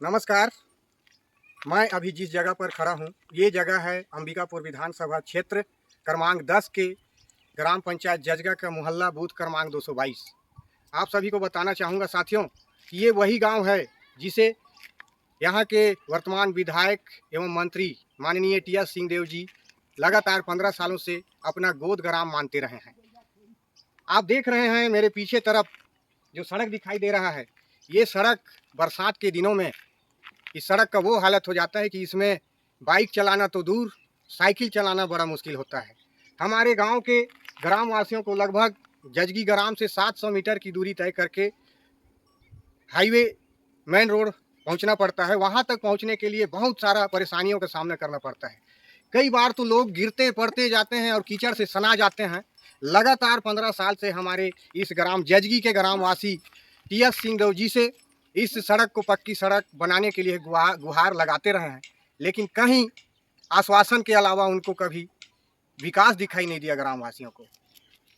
नमस्कार। मैं अभी जिस जगह पर खड़ा हूँ ये जगह है अंबिकापुर विधानसभा क्षेत्र क्रमांक 10 के ग्राम पंचायत जजगा का मोहल्ला बूथ क्रमांक 222। आप सभी को बताना चाहूँगा साथियों कि ये वही गांव है जिसे यहाँ के वर्तमान विधायक एवं मंत्री माननीय टी.एस. सिंहदेव जी लगातार 15 सालों से अपना गोद ग्राम मानते रहे हैं। आप देख रहे हैं मेरे पीछे तरफ जो सड़क दिखाई दे रहा है, ये सड़क बरसात के दिनों में इस सड़क का वो हालत हो जाता है कि इसमें बाइक चलाना तो दूर, साइकिल चलाना बड़ा मुश्किल होता है। हमारे गांव के ग्राम वासियों को लगभग जजगी ग्राम से 700 मीटर की दूरी तय करके हाईवे मेन रोड पहुंचना पड़ता है। वहां तक पहुंचने के लिए बहुत सारा परेशानियों का सामना करना पड़ता है। कई बार तो लोग गिरते पड़ते जाते हैं और कीचड़ से सना जाते हैं। लगातार 15 साल से हमारे इस ग्राम जजगी के ग्रामवासी टी.एस. सिंहदेव जी से इस सड़क को पक्की सड़क बनाने के लिए गुहार लगाते रहे हैं, लेकिन कहीं आश्वासन के अलावा उनको कभी विकास दिखाई नहीं दिया। ग्रामवासियों को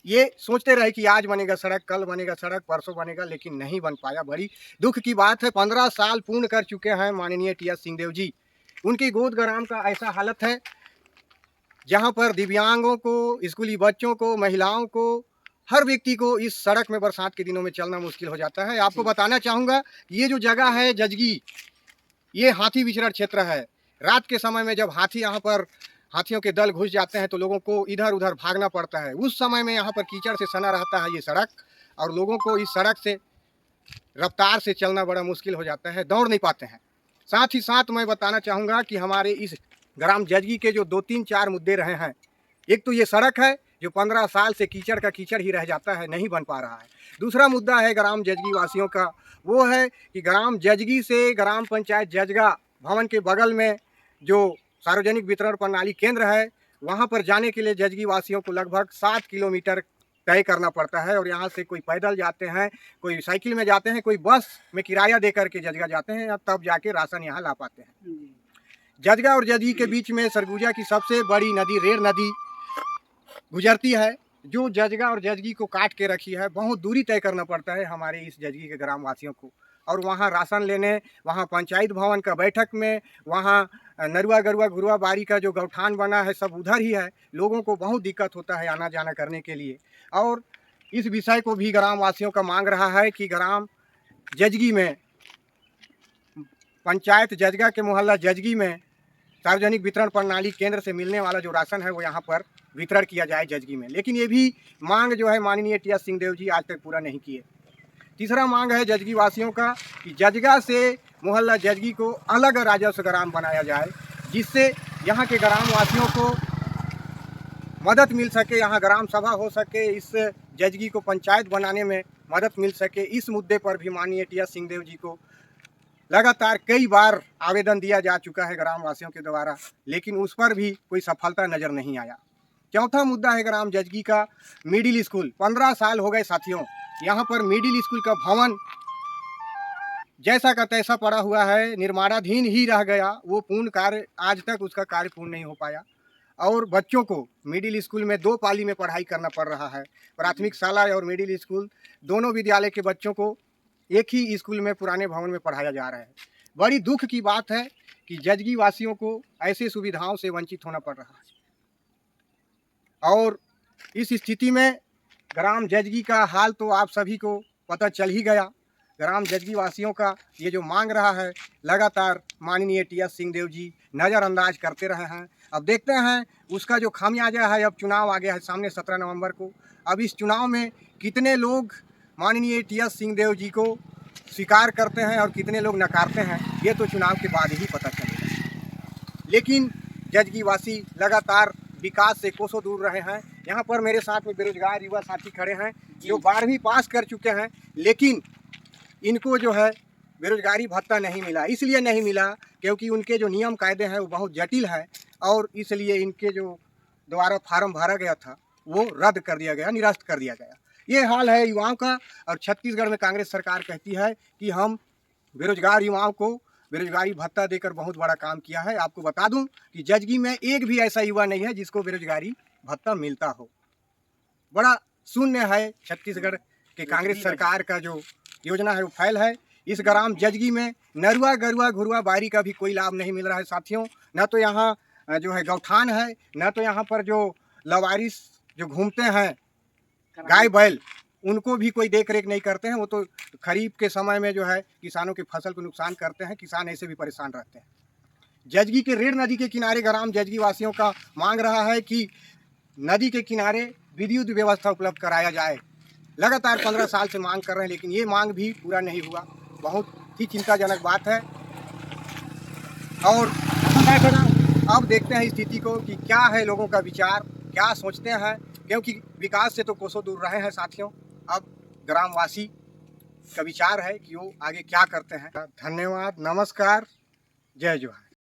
ये सोचते रहे कि आज बनेगा सड़क, कल बनेगा सड़क, परसों बनेगा, लेकिन नहीं बन पाया। बड़ी दुख की बात है। 15 साल पूर्ण कर चुके हैं माननीय टी.एस. सिंहदेव जी। उनकी गोद ग्राम का ऐसा हालत है जहाँ पर दिव्यांगों को, स्कूली बच्चों को, महिलाओं को, हर व्यक्ति को इस सड़क में बरसात के दिनों में चलना मुश्किल हो जाता है। आपको बताना चाहूँगा ये जो जगह है जजगी, ये हाथी विचरण क्षेत्र है। रात के समय में जब हाथी यहाँ पर हाथियों के दल घुस जाते हैं तो लोगों को इधर उधर भागना पड़ता है। उस समय में यहाँ पर कीचड़ से सना रहता है ये सड़क, और लोगों को इस सड़क से रफ्तार से चलना बड़ा मुश्किल हो जाता है, दौड़ नहीं पाते हैं। साथ ही साथ मैं बताना चाहूँगा कि हमारे इस ग्राम जजगी के जो 2-3-4 मुद्दे रहे हैं, एक तो ये सड़क है जो 15 साल से कीचड़ का कीचड़ ही रह जाता है, नहीं बन पा रहा है। दूसरा मुद्दा है ग्राम जजगी वासियों का, वो है कि ग्राम जजगी से ग्राम पंचायत जजगा भवन के बगल में जो सार्वजनिक वितरण प्रणाली केंद्र है, वहाँ पर जाने के लिए जजगी वासियों को लगभग 7 किलोमीटर तय करना पड़ता है। और यहाँ से कोई पैदल जाते हैं, कोई साइकिल में जाते हैं, कोई बस में किराया दे करके जजगा जाते हैं, तब जाके राशन यहाँ ला पाते हैं। जजगा और जजगी के बीच में सरगुजा की सबसे बड़ी नदी रेर नदी गुजरती है, जो जजगा और जजगी को काट के रखी है। बहुत दूरी तय करना पड़ता है हमारे इस जजगी के ग्रामवासियों को, और वहाँ राशन लेने, वहाँ पंचायत भवन का बैठक में, वहाँ नरुआ गरुआ घुरुआ बाड़ी का जो गौठान बना है सब उधर ही है। लोगों को बहुत दिक्कत होता है आना जाना करने के लिए। और इस विषय को भी ग्रामवासियों का मांग रहा है कि ग्राम जजगी में, पंचायत जजगा के मोहल्ला जजगी में सार्वजनिक वितरण प्रणाली केंद्र से मिलने वाला जो राशन है वो यहाँ पर वितरण किया जाए जजगी में। लेकिन ये भी मांग जो है माननीय टी.एस. सिंहदेव जी आज तक पूरा नहीं किए। तीसरा मांग है जजगी वासियों का कि जजगा से मोहल्ला जजगी को अलग राजस्व ग्राम बनाया जाए, जिससे यहाँ के ग्राम वासियों को मदद मिल सके, यहाँ ग्राम सभा हो सके, इस जजगी को पंचायत बनाने में मदद मिल सके। इस मुद्दे पर भी माननीय टी.एस. सिंहदेव जी को लगातार कई बार आवेदन दिया जा चुका है ग्रामवासियों के द्वारा, लेकिन उस पर भी कोई सफलता नज़र नहीं आया। चौथा मुद्दा है ग्राम जजगी का मिडिल स्कूल। 15 साल हो गए साथियों, यहाँ पर मिडिल स्कूल का भवन जैसा का तैसा पड़ा हुआ है, निर्माणाधीन ही रह गया। वो पूर्ण कार्य आज तक उसका कार्य पूर्ण नहीं हो पाया, और बच्चों को मिडिल स्कूल में 2 पाली में पढ़ाई करना पड़ रहा है। प्राथमिक शाला और मिडिल स्कूल दोनों विद्यालय के बच्चों को एक ही स्कूल में पुराने भवन में पढ़ाया जा रहा है। बड़ी दुख की बात है कि जजगी वासियों को ऐसे सुविधाओं से वंचित होना पड़ रहा है। और इस स्थिति में ग्राम जजगी का हाल तो आप सभी को पता चल ही गया। ग्राम जजगी वासियों का ये जो मांग रहा है लगातार माननीय टी.एस. सिंहदेव जी नज़रअंदाज करते रहे हैं। अब देखते हैं उसका जो खामियाजा है। अब चुनाव आ गया है सामने 17 नवंबर को। अब इस चुनाव में कितने लोग माननीय टी.एस. सिंहदेव जी को स्वीकार करते हैं और कितने लोग नकारते हैं, ये तो चुनाव के बाद ही पता चलेगा। लेकिन जजगी वासी लगातार विकास से कोसों दूर रहे हैं। यहाँ पर मेरे साथ में बेरोजगार युवा साथी खड़े हैं जो 12वीं पास कर चुके हैं, लेकिन इनको जो है बेरोजगारी भत्ता नहीं मिला। इसलिए नहीं मिला क्योंकि उनके जो नियम कायदे हैं वो बहुत जटिल है, और इसलिए इनके जो द्वारा फार्म भरा गया था वो रद्द कर दिया गया, निरस्त कर दिया गया। ये हाल है युवाओं का। और छत्तीसगढ़ में कांग्रेस सरकार कहती है कि हम बेरोजगार युवाओं को बेरोजगारी भत्ता देकर बहुत बड़ा काम किया है। आपको बता दूं कि जजगी में एक भी ऐसा युवा नहीं है जिसको बेरोजगारी भत्ता मिलता हो। बड़ा शून्य है छत्तीसगढ़ के कांग्रेस सरकार का जो योजना है वो फैल है। इस ग्राम जजगी में नरुआ गरुआ घुरुआ बारी का भी कोई लाभ नहीं मिल रहा है साथियों। न तो यहाँ जो है गौठान है, न तो यहाँ पर जो लवारिस जो घूमते हैं गाय बैल, उनको भी कोई देख रेख नहीं करते हैं। वो तो खरीफ के समय में जो है किसानों की फसल को नुकसान करते हैं, किसान ऐसे भी परेशान रहते हैं। जजगी के रेड़ नदी के किनारे ग्राम जजगी वासियों का मांग रहा है कि नदी के किनारे विद्युत व्यवस्था उपलब्ध कराया जाए। लगातार 15 साल से मांग कर रहे हैं, लेकिन ये मांग भी पूरा नहीं हुआ। बहुत ही चिंताजनक बात है। और अब देखते हैं स्थिति को कि क्या है लोगों का विचार, क्या सोचते हैं, क्योंकि विकास से तो कोसों दूर रहे हैं साथियों। अब ग्रामवासी का विचार है कि वो आगे क्या करते हैं। धन्यवाद, नमस्कार, जय जोहार।